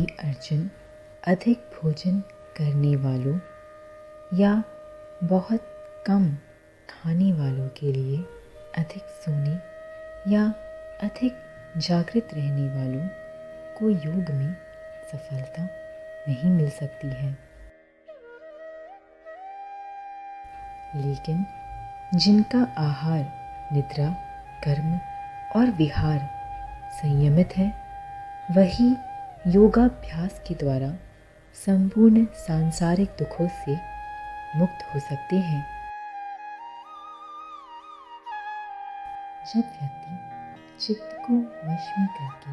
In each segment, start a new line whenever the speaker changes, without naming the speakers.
योगी अर्जुन अधिक भोजन करने वालों या बहुत कम खाने वालों के लिए अधिक सोने या अधिक जागृत रहने वालों को योग में सफलता नहीं मिल सकती है। लेकिन जिनका आहार, निद्रा, कर्म और विहार संयमित है, वही योगाभ्यास के द्वारा संपूर्ण सांसारिक दुखों से मुक्त हो सकते हैं। जब व्यक्ति चित्त को वश में करके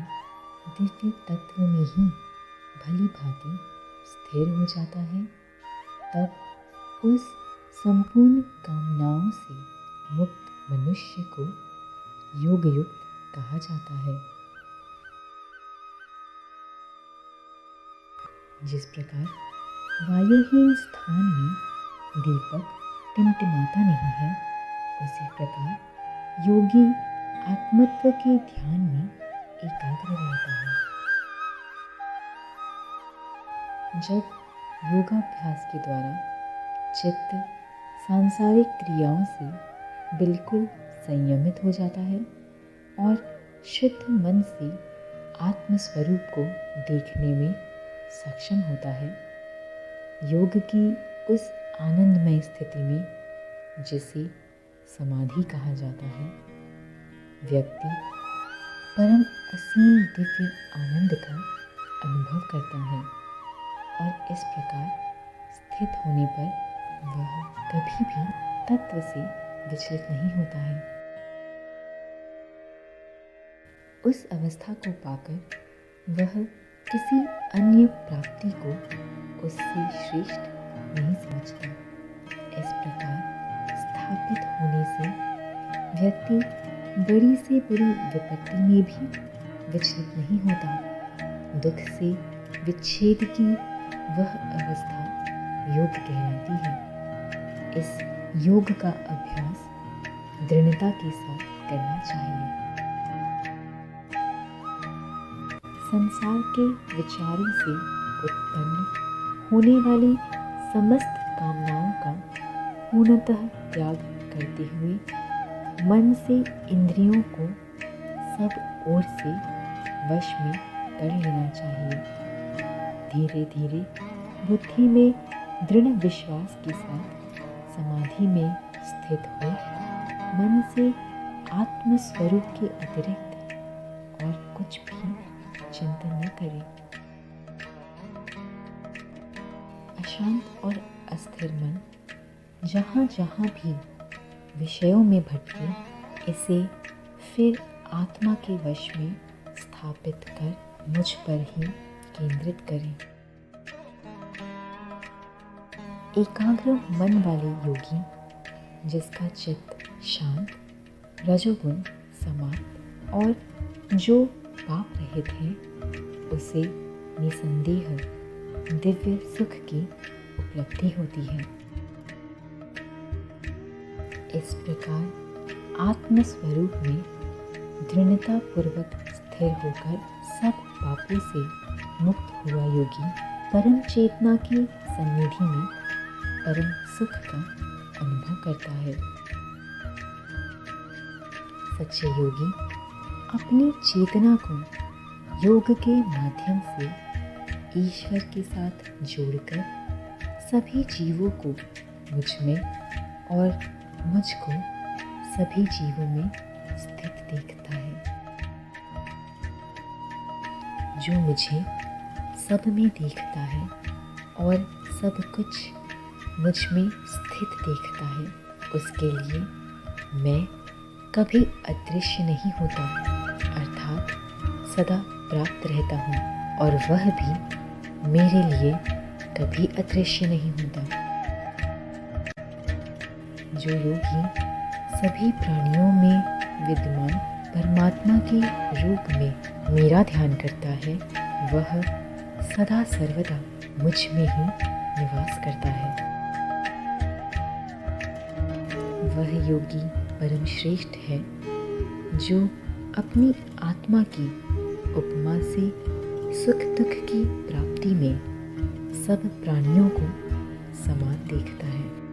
दिव्य तत्व में ही भली भांति स्थिर हो जाता है, तब उस संपूर्ण कामनाओं से मुक्त मनुष्य को योगयुक्त कहा जाता है। जिस प्रकार वायुहीन स्थान में दीपक टिमटिमाता नहीं है, उसी प्रकार योगी आत्मत्व के ध्यान में एकाग्र रहता है। जब योगाभ्यास के द्वारा चित्त सांसारिक क्रियाओं से बिल्कुल संयमित हो जाता है और शुद्ध मन से आत्मस्वरूप को देखने में सक्षम होता है, योग की उस आनंदमय स्थिति में, जिसे समाधि कहा जाता है, व्यक्ति परम असीम दिव्य आनंद का अनुभव करता है और इस प्रकार स्थित होने पर वह कभी भी तत्व से विचलित नहीं होता है। उस अवस्था को पाकर वह किसी अन्य प्राप्ति को उससे श्रेष्ठ नहीं समझता। इस प्रकार स्थापित होने से व्यक्ति बड़ी से बड़ी विपत्ति में भी विचलित नहीं होता। दुख से विच्छेद की वह अवस्था योग कहलाती है। इस योग का अभ्यास दृढ़ता के साथ करना चाहिए। संसार के विचारों से उत्पन्न होने वाली समस्त कामनाओं का पूर्णतः त्याग करते हुए मन से इंद्रियों को सब ओर से वश में कर लेना चाहिए। धीरे धीरे बुद्धि में दृढ़ विश्वास के साथ समाधि में स्थित हो मन से आत्मस्वरूप के अतिरिक्त और कुछ भी चिंतन न करें। अशांत और अस्थिर मन जहाँ जहाँ भी विषयों में भटके, इसे फिर आत्मा के वश में स्थापित कर मुझ पर ही केंद्रित करें। एकाग्र मन वाले योगी, जिसका चित्त शांत, रजोगुण समाप्त और जो पाप रहित है, उसे निसंदेह दिव्य सुख की उपलब्धि होती है। इस प्रकार आत्मस्वरूप में दृढ़ता पूर्वक स्थिर होकर सब पापों से मुक्त हुआ योगी परम चेतना की सन्निधि में परम सुख का अनुभव करता है। सच्चे योगी अपनी चेतना को योग के माध्यम से ईश्वर के साथ जोड़कर सभी जीवों को मुझ में और मुझको सभी जीवों में स्थित देखता है। जो मुझे सब में देखता है और सब कुछ मुझ में स्थित देखता है, उसके लिए मैं कभी अदृश्य नहीं होता, अर्थात सदा प्राप्त रहता हूँ, और वह भी मेरे लिए कभी अदृश्य नहीं होता। जो योगी सभी प्राणियों में विद्यमान परमात्मा के रूप में मेरा ध्यान करता है, वह सदा सर्वदा मुझ में ही निवास करता है। वह योगी परम श्रेष्ठ है जो अपनी आत्मा की उपमा से सुख दुख की प्राप्ति में सब प्राणियों को समान देखता है।